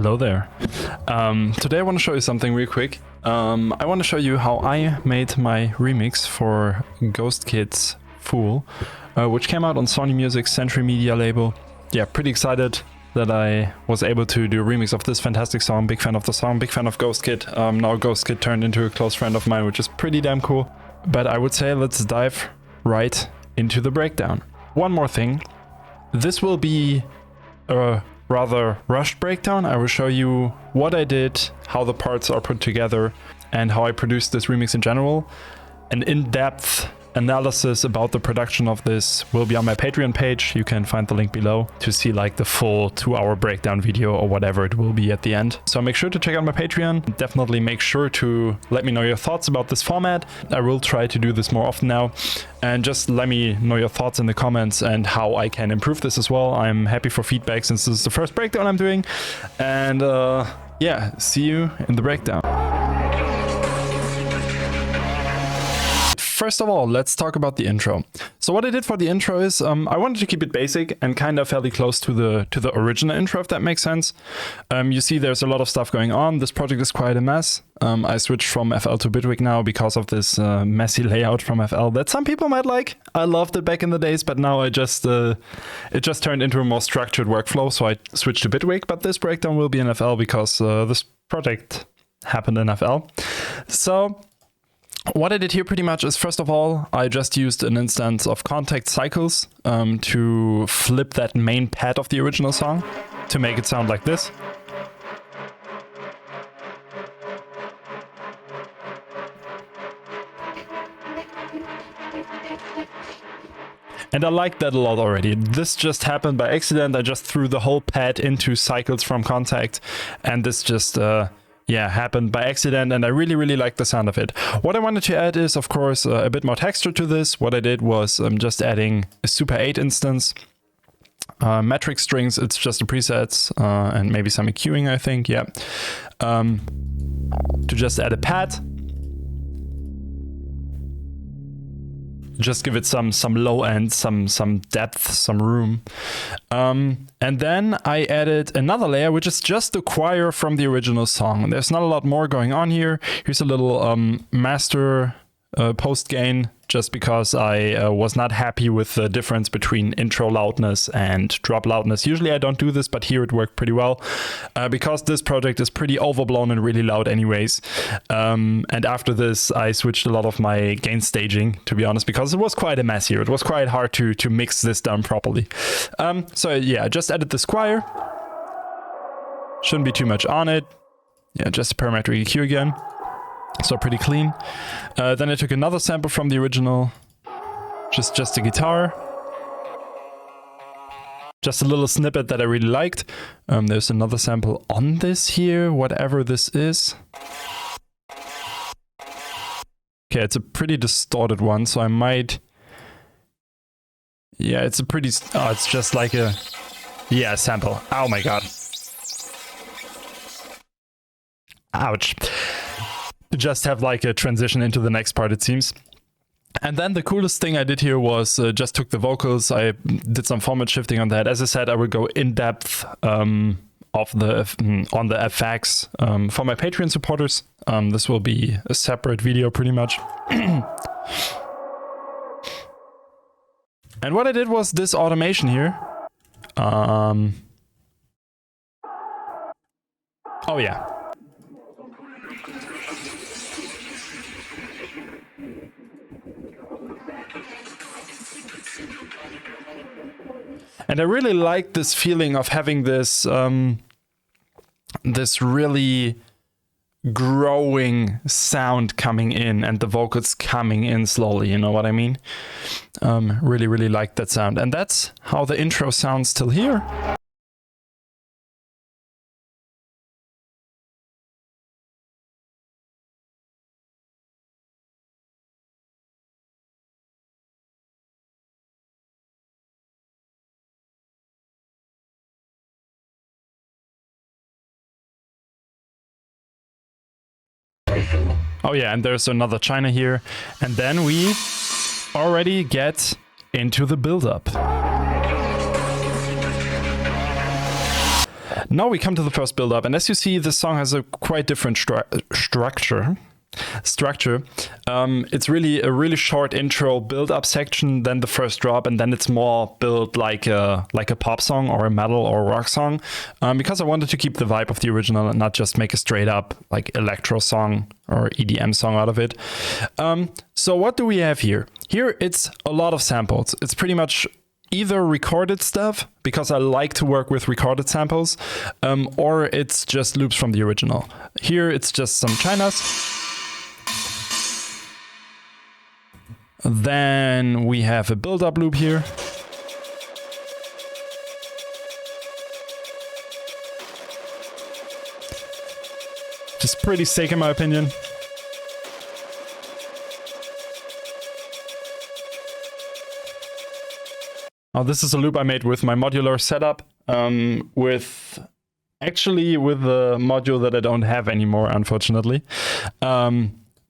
Hello there. Today I want to show you something real quick. I want to show you how I made my remix for Ghostkid's FØØL, which came out on Sony Music's Century Media label. Yeah, pretty excited that I was able to do a remix of this fantastic song. Big fan of the song, big fan of Ghostkid. Now Ghostkid turned into a close friend of mine, which is pretty damn cool. But I would say let's dive right into the breakdown. One more thing. This will be a rather rushed breakdown. I will show you what I did, how the parts are put together, and how I produced this remix in general. An in-depth analysis about the production of this will be on my Patreon page. You can find the link below to see like the full 2-hour breakdown video or whatever it will be at the end. So make sure to check out my Patreon. Definitely make sure to let me know your thoughts about this format. I will try to do this more often now. And just let me know your thoughts in the comments and how I can improve this as well. I'm happy for feedback since this is the first breakdown I'm doing. And yeah, see you in the breakdown. First of all, let's talk about the intro. So what I did for the intro is I wanted to keep it basic and kind of fairly close to the original intro, if that makes sense. You see there's a lot of stuff going on. This project is quite a mess. I switched from FL to Bitwig now because of this messy layout from FL that some people might like. I loved it back in the days, but now it just turned into a more structured workflow, so I switched to Bitwig. But this breakdown will be in FL because this project happened in FL. So what I did here pretty much is, first of all, I just used an instance of contact cycles to flip that main pad of the original song to make it sound like this. And I like that a lot already. This just happened by accident. I just threw the whole pad into cycles from contact, and this just yeah, happened by accident, and I really like the sound of it. What I wanted to add is, of course, a bit more texture to this. What I did was just adding a Super 8 instance, metric strings, it's just the presets, and maybe some EQing, I think, yeah. To just add a pad. Just give it some low end, some depth, some room. And then I added another layer, which is just the choir from the original song. There's not a lot more going on here. Here's a little master post gain, just because I was not happy with the difference between intro loudness and drop loudness. Usually I don't do this, but here it worked pretty well because this project is pretty overblown and really loud anyways. And after this, I switched a lot of my gain staging, to be honest, because it was quite a mess here. It was quite hard to mix this down properly. So yeah, I just added this choir. Shouldn't be too much on it. Yeah, just a parametric EQ again. So pretty clean. Then I took another sample from the original, just a guitar. Just a little snippet that I really liked. There's another sample on this here, whatever this is. Okay, it's a pretty distorted one, so I might... Yeah, it's a pretty... Oh, it's just like a... Yeah, sample. Oh my god. Ouch. Just have like a transition into the next part, it seems. And then the coolest thing I did here was just took the vocals. I did some format shifting on that. As I said, I will go in depth on the FX for my Patreon supporters. This will be a separate video pretty much. And what I did was this automation here. Oh yeah. And I really like this feeling of having this this really growing sound coming in and the vocals coming in slowly, you know what I mean? Really like that sound. And that's how the intro sounds till here. Oh yeah, and there's another China here. And then we already get into the build-up. Now we come to the first build-up, and as you see, this song has a quite different structure. It's really a really short intro build-up section, then the first drop, and then it's more built like a pop song or a metal or rock song, because I wanted to keep the vibe of the original and not just make a straight up like electro song or EDM song out of it. So what do we have here? Here it's a lot of samples. It's pretty much either recorded stuff, because I like to work with recorded samples, or it's just loops from the original. Here it's just some chinas. Then we have a build-up loop here. Just pretty sick in my opinion. Oh, this is a loop I made with my modular setup, with a module that I don't have anymore, unfortunately.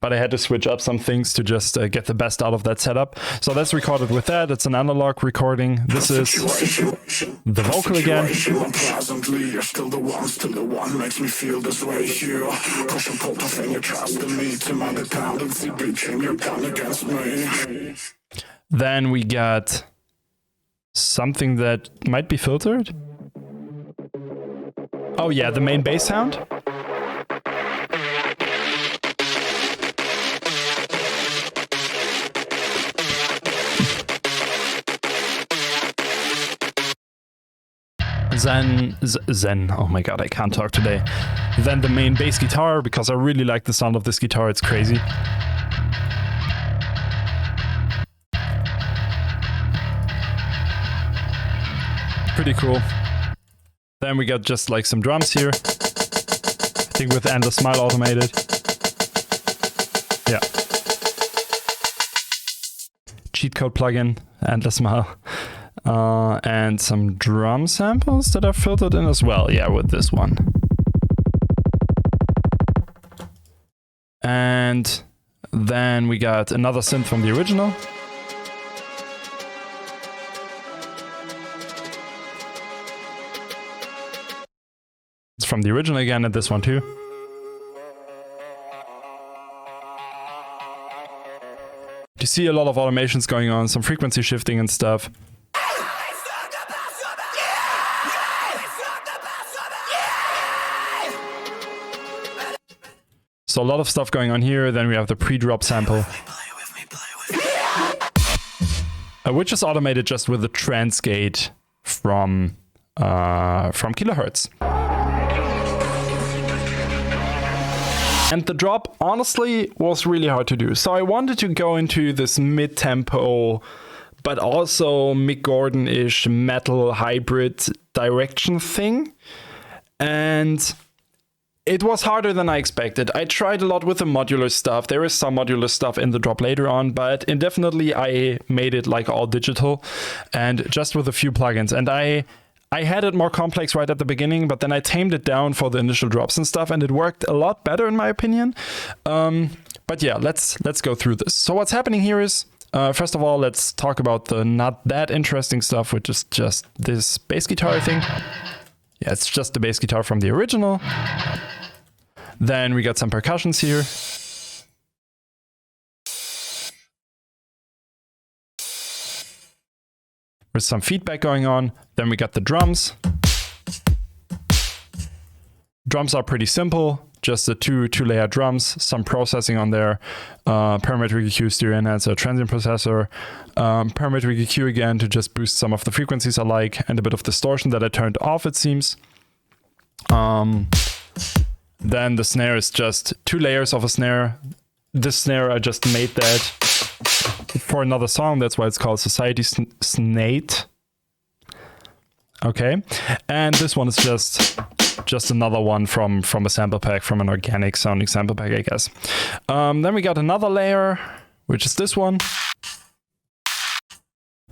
But I had to switch up some things to just get the best out of that setup. So that's recorded with that. It's an analog recording. This is the vocal again. Then we got something that might be filtered. Oh yeah, the main bass sound. Zen, oh my god, I can't talk today. Then the main bass guitar, because I really like the sound of this guitar, it's crazy. Pretty cool. Then we got just like some drums here. I think with Endless Smile automated. Yeah. Cheat code plugin, Endless Smile. And some drum samples that are filtered in as well. Yeah, with this one. And then we got another synth from the original. It's from the original again, and this one too. You see a lot of automations going on, some frequency shifting and stuff. So a lot of stuff going on here. Then we have the pre-drop sample, which is automated just with the trans gate from kilohertz. And the drop, honestly, was really hard to do. So I wanted to go into this mid-tempo, but also Mick Gordon-ish metal hybrid direction thing. And it was harder than I expected. I tried a lot with the modular stuff. There is some modular stuff in the drop later on, but indefinitely I made it like all digital and just with a few plugins. And I had it more complex right at the beginning, but then I tamed it down for the initial drops and stuff, and it worked a lot better in my opinion. But yeah, let's go through this. So what's happening here is, first of all, let's talk about the not that interesting stuff, which is just this bass guitar thing. Yeah, it's just the bass guitar from the original. Then we got some percussions here. With some feedback going on. Then we got the drums. Drums are pretty simple. Just the two-layer drums, some processing on there, parametric EQ, stereo enhancer, transient processor, parametric EQ again to just boost some of the frequencies I like, and a bit of distortion that I turned off, it seems. Then the snare is just 2 layers of a snare. This snare, I just made that for another song. That's why it's called Society Snate. Okay. And this one is just another one from a sample pack, from an organic sounding sample pack, I guess. Then we got another layer, which is this one.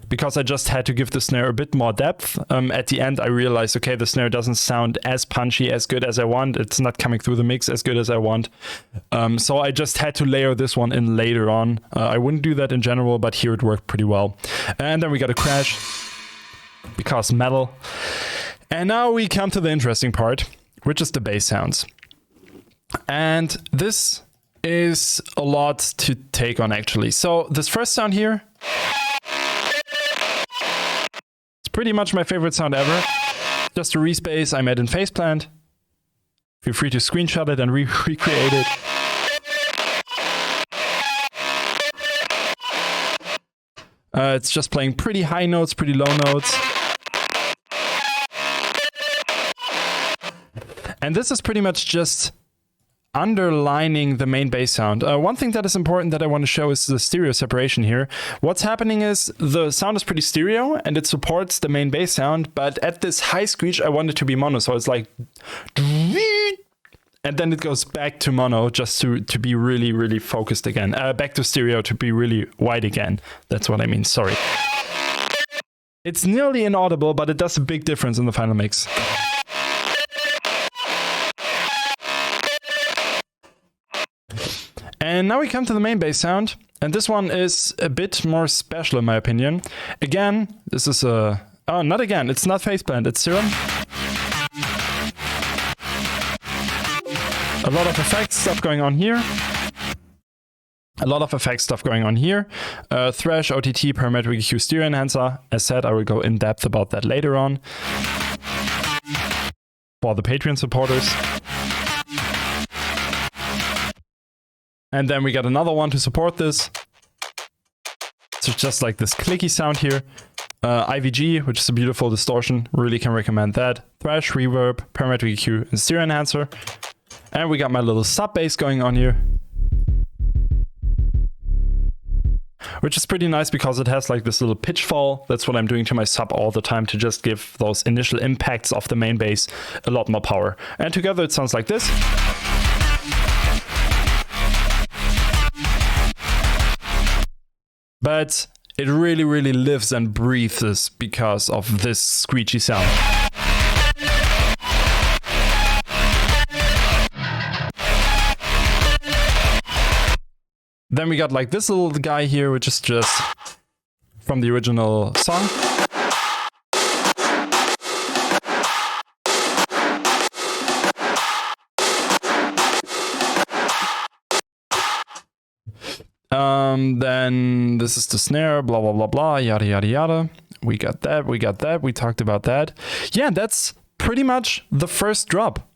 Because I just had to give the snare a bit more depth. At the end, I realized, okay, the snare doesn't sound as punchy, as good as I want. It's not coming through the mix as good as I want. So I just had to layer this one in later on. I wouldn't do that in general, but here it worked pretty well. And then we got a crash, because metal. And now we come to the interesting part, which is the bass sounds. And this is a lot to take on actually. So this first sound here, it's pretty much my favorite sound ever. Just a respace I made in Faceplant. Feel free to screenshot it and recreate it. It's just playing pretty high notes, pretty low notes. And this is pretty much just underlining the main bass sound. One thing that is important that I want to show is the stereo separation here. What's happening is the sound is pretty stereo and it supports the main bass sound, but at this high screech I want it to be mono, so it's like, and then it goes back to mono just to be really, really focused again. Back to stereo to be really wide again. That's what I mean, sorry. It's nearly inaudible, but it does a big difference in the final mix. And now we come to the main bass sound, and this one is a bit more special in my opinion. Again, this is a... Oh, not again, it's not Faceplant, it's Serum. A lot of effects stuff going on here. Thresh, OTT, parametric EQ, stereo enhancer. As said, I will go in depth about that later on. For the Patreon supporters. And then we got another one to support this. So just like this clicky sound here. IVG, which is a beautiful distortion. Really can recommend that. Thresh, reverb, parametric EQ, and stereo enhancer. And we got my little sub bass going on here. Which is pretty nice because it has like this little pitch fall. That's what I'm doing to my sub all the time to just give those initial impacts of the main bass a lot more power. And together it sounds like this. But it really, really lives and breathes because of this screechy sound. Then we got like this little guy here, which is just from the original song. Then this is the snare, blah, blah, blah, blah, yada, yada, yada. We got that, we talked about that. Yeah, that's pretty much the first drop.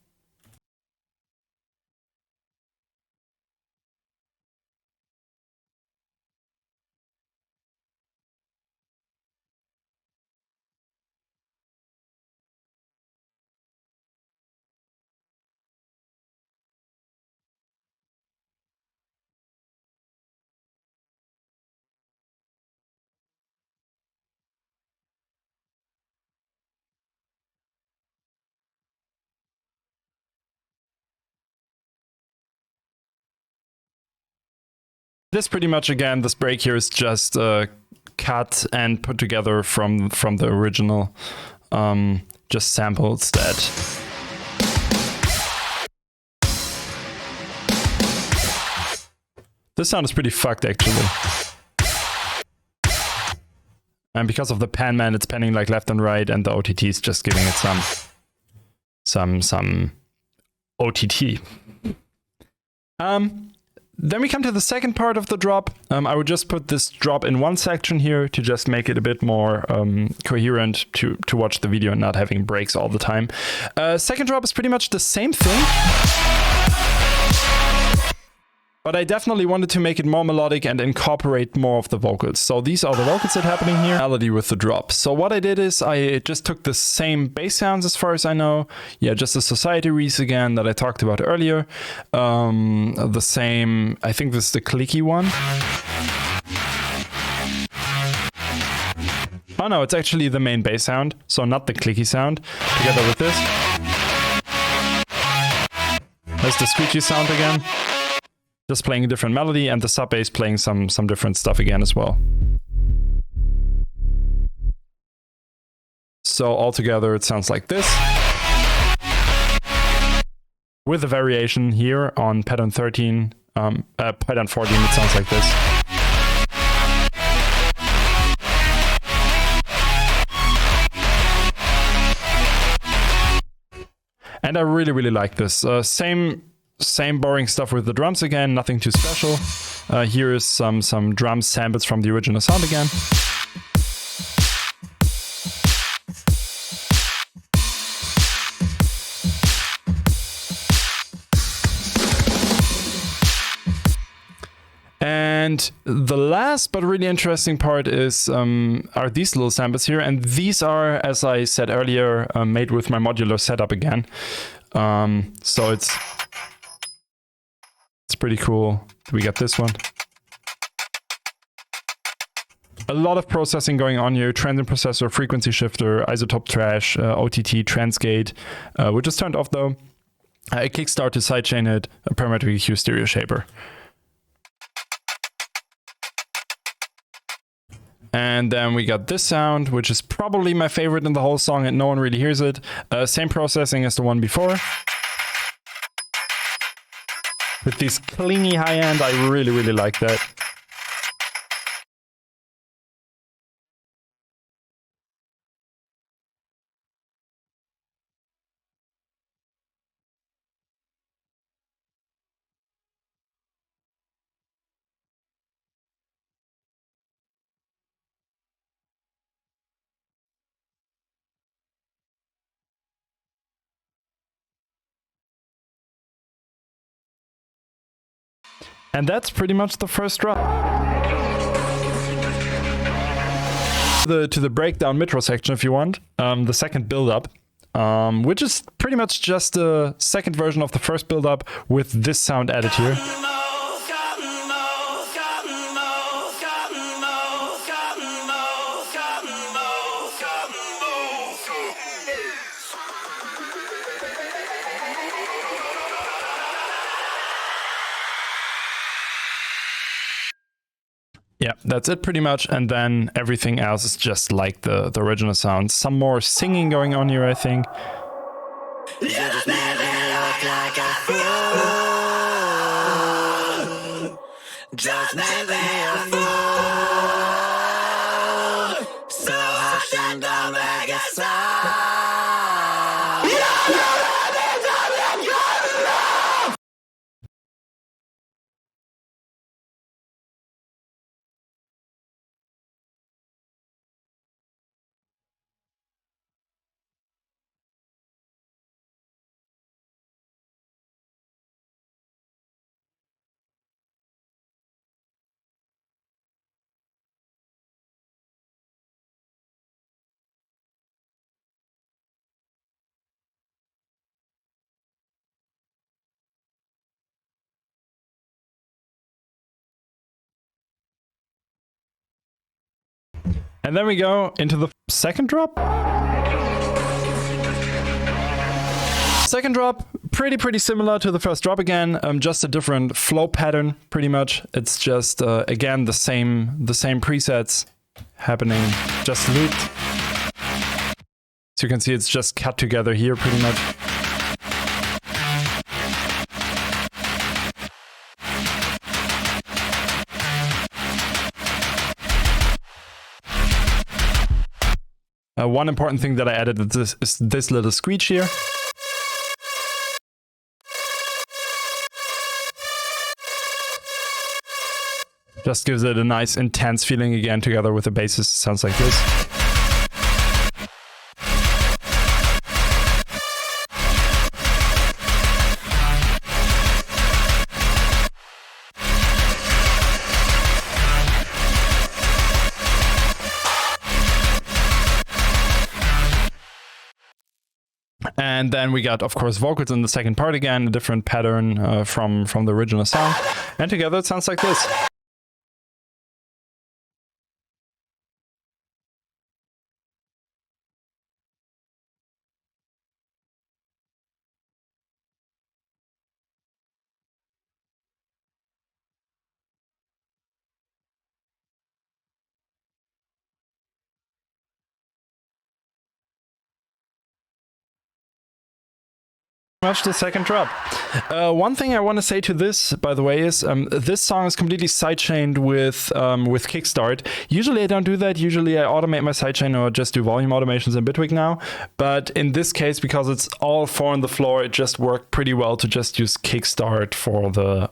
This pretty much, again, this break here is just cut and put together from the original, just samples that. This sound is pretty fucked actually. And because of the pan man, it's panning like left and right, and the OTT is just giving it some OTT. Then we come to the second part of the drop. I would just put this drop in one section here to just make it a bit more coherent to watch the video and not having breaks all the time. Second drop is pretty much the same thing. But I definitely wanted to make it more melodic and incorporate more of the vocals. So these are the vocals that are happening here. Melody with the drop. So what I did is I just took the same bass sounds as far as I know. Yeah, just the Society Reese again that I talked about earlier. The same, I think this is the clicky one. Oh no, it's actually the main bass sound. So not the clicky sound. Together with this. There's the screechy sound again. Just playing a different melody, and the sub bass playing some different stuff again as well. So altogether it sounds like this. With a variation here on pattern 13, pattern 14 it sounds like this. And I really, really like this. Same boring stuff with the drums again, nothing too special. Here is some drum samples from the original sound again. And the last but really interesting part is are these little samples here, and these are, as I said earlier, made with my modular setup again. So it's pretty cool. We got this one. A lot of processing going on here. Transient processor, frequency shifter, isotope trash, OTT, transgate, which is turned off though. A kickstart to sidechain it, a parametric EQ stereo shaper. And then we got this sound, which is probably my favorite in the whole song and no one really hears it. Same processing as the one before. With this clingy high end, I really, really like that. And that's pretty much the first drop. To the breakdown mid-roll section if you want, the second build-up, which is pretty much just the second version of the first build-up with this sound added here. Yeah, that's it pretty much, and then everything else is just like the original sound. Some more singing going on here, I think. You just made me look like a fool. Just made me a fool. So hush and don't make a sound. And then we go into the second drop. Second drop, pretty similar to the first drop again, just a different flow pattern, pretty much. It's just, again, the same presets happening, just looped. So you can see it's just cut together here, pretty much. One important thing that I added is this little screech here. Just gives it a nice intense feeling again together with the basses. Sounds like this. And then we got, of course, vocals in the second part again, a different pattern from the original song. And together it sounds like this. Much the second drop. One thing I want to say to this, by the way, is this song is completely sidechained with Kickstart. Usually I don't do that. Usually I automate my sidechain or just do volume automations in Bitwig now. But in this case, because it's all 4 on the floor, it just worked pretty well to just use Kickstart for the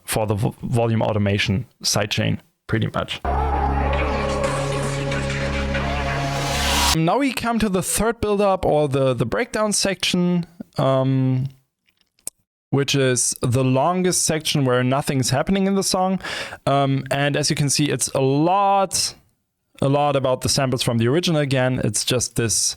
volume automation sidechain, pretty much. Now we come to the third build-up, or the breakdown section. Which is the longest section where nothing's happening in the song. And as you can see, it's a lot about the samples from the original again. It's just this.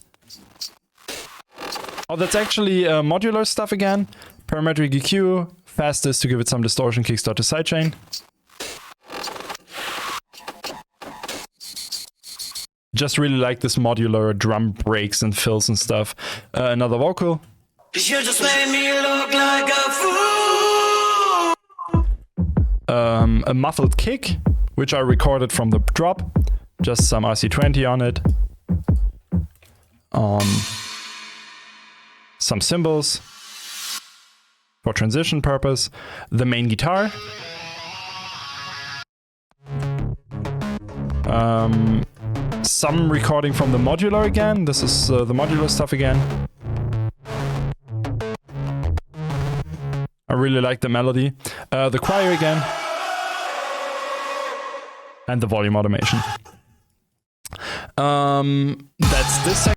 Oh, that's actually modular stuff again. Parametric EQ, fastest to give it some distortion, kickstart to sidechain. Just really like this modular drum breaks and fills and stuff. Another vocal. You just made me look like a fool. A muffled kick, which I recorded from the drop. Just some RC20 on it. Some cymbals for transition purpose. The main guitar. Some recording from the modular again. This is the modular stuff again. I really like the melody. The choir again. And the volume automation. That's this section.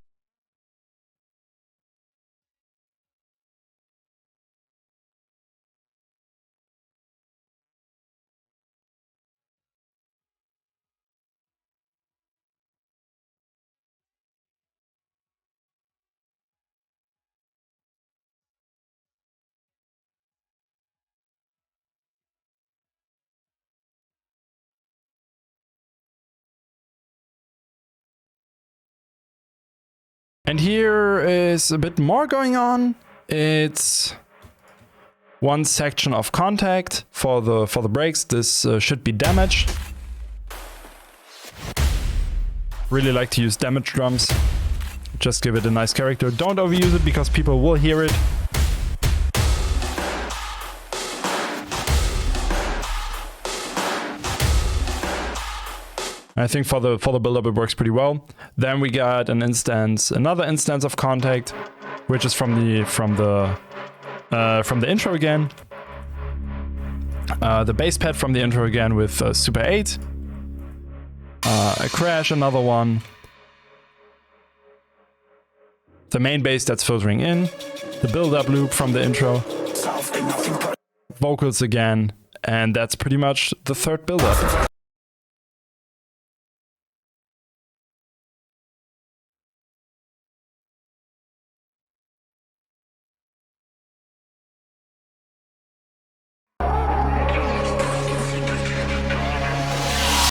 And here is a bit more going on. It's one section of contact for the breaks. This should be damaged. Really like to use damage drums. Just give it a nice character. Don't overuse it because people will hear it. I think for the build-up it works pretty well. Then we got another instance of contact, which is from the intro again. The bass pad from the intro again with Super 8. A crash, another one. The main bass that's filtering in. The build-up loop from the intro. Vocals again, and that's pretty much the third build-up.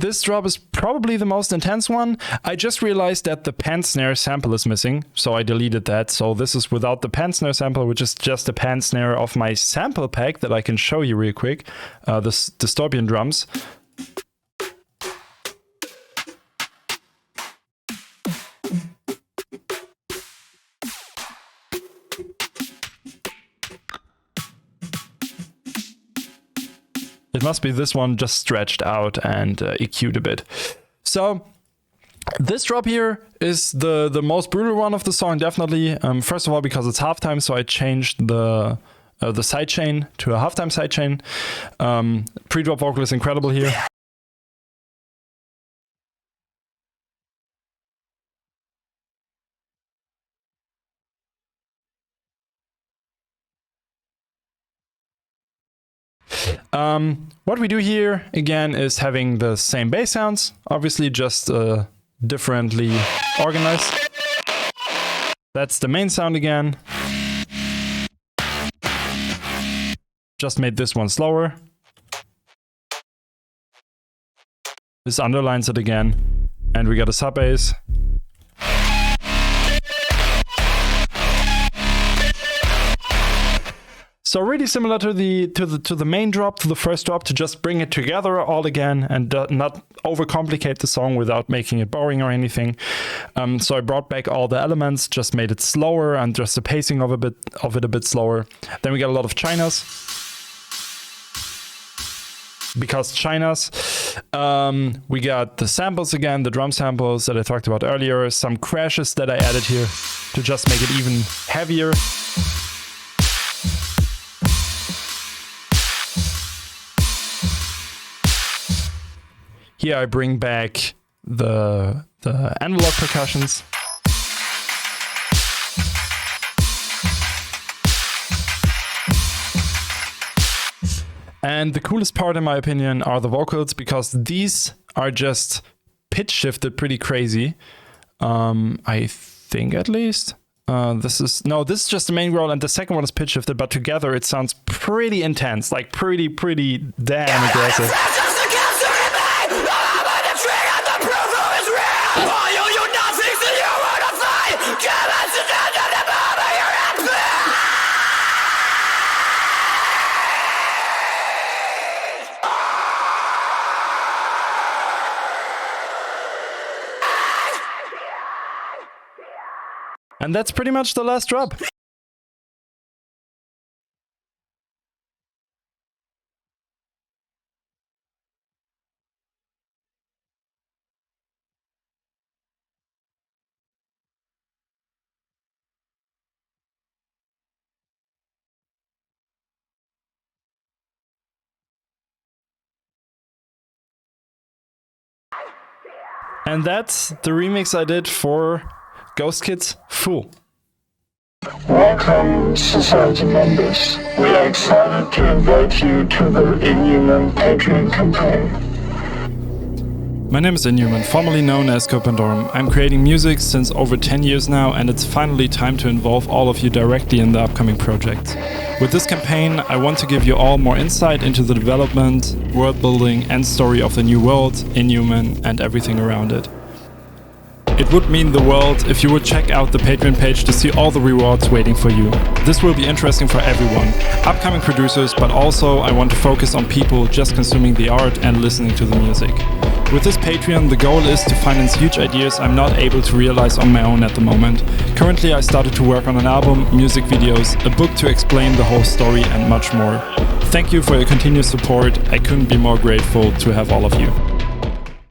This drop is probably the most intense one. I just realized that the pan snare sample is missing, so I deleted that. So this is without the pan snare sample, which is just a pan snare of my sample pack that I can show you real quick. The Dystopian drums. It must be this one just stretched out and EQ'd a bit. So this drop here is the most brutal one of the song, definitely. First of all, because it's halftime, so I changed the sidechain to a halftime sidechain. Pre-drop vocal is incredible here. What we do here, again, is having the same bass sounds, obviously just differently organized. That's the main sound again. Just made this one slower. This underlines it again. And we got a sub bass. So really similar to the main drop, to the first drop, to just bring it together all again and not overcomplicate the song without making it boring or anything. So I brought back all the elements, just made it slower and just the pacing of it a bit slower. Then we got a lot of chinas. Because chinas, we got the samples again, the drum samples that I talked about earlier, some crashes that I added here to just make it even heavier. Here I bring back the analog percussions. And the coolest part, in my opinion, are the vocals, because these are just pitch shifted pretty crazy. I think, at least. This is just the main roll, and the second one is pitch shifted, but together it sounds pretty intense, like pretty damn aggressive. And that's pretty much the last drop. And that's the remix I did for Ghostkid's FØØL. Welcome, Society members. We are excited to invite you to the INHUMAN Patreon campaign. My name is INHUMAN, formerly known as Copandorum. I'm creating music since over 10 years now, and it's finally time to involve all of you directly in the upcoming projects. With this campaign, I want to give you all more insight into the development, world building and story of the new world, INHUMAN, and everything around it. It would mean the world if you would check out the Patreon page to see all the rewards waiting for you. This will be interesting for everyone, upcoming producers, but also I want to focus on people just consuming the art and listening to the music. With this Patreon, the goal is to finance huge ideas I'm not able to realize on my own at the moment. Currently I started to work on an album, music videos, a book to explain the whole story and much more. Thank you for your continued support. I couldn't be more grateful to have all of you.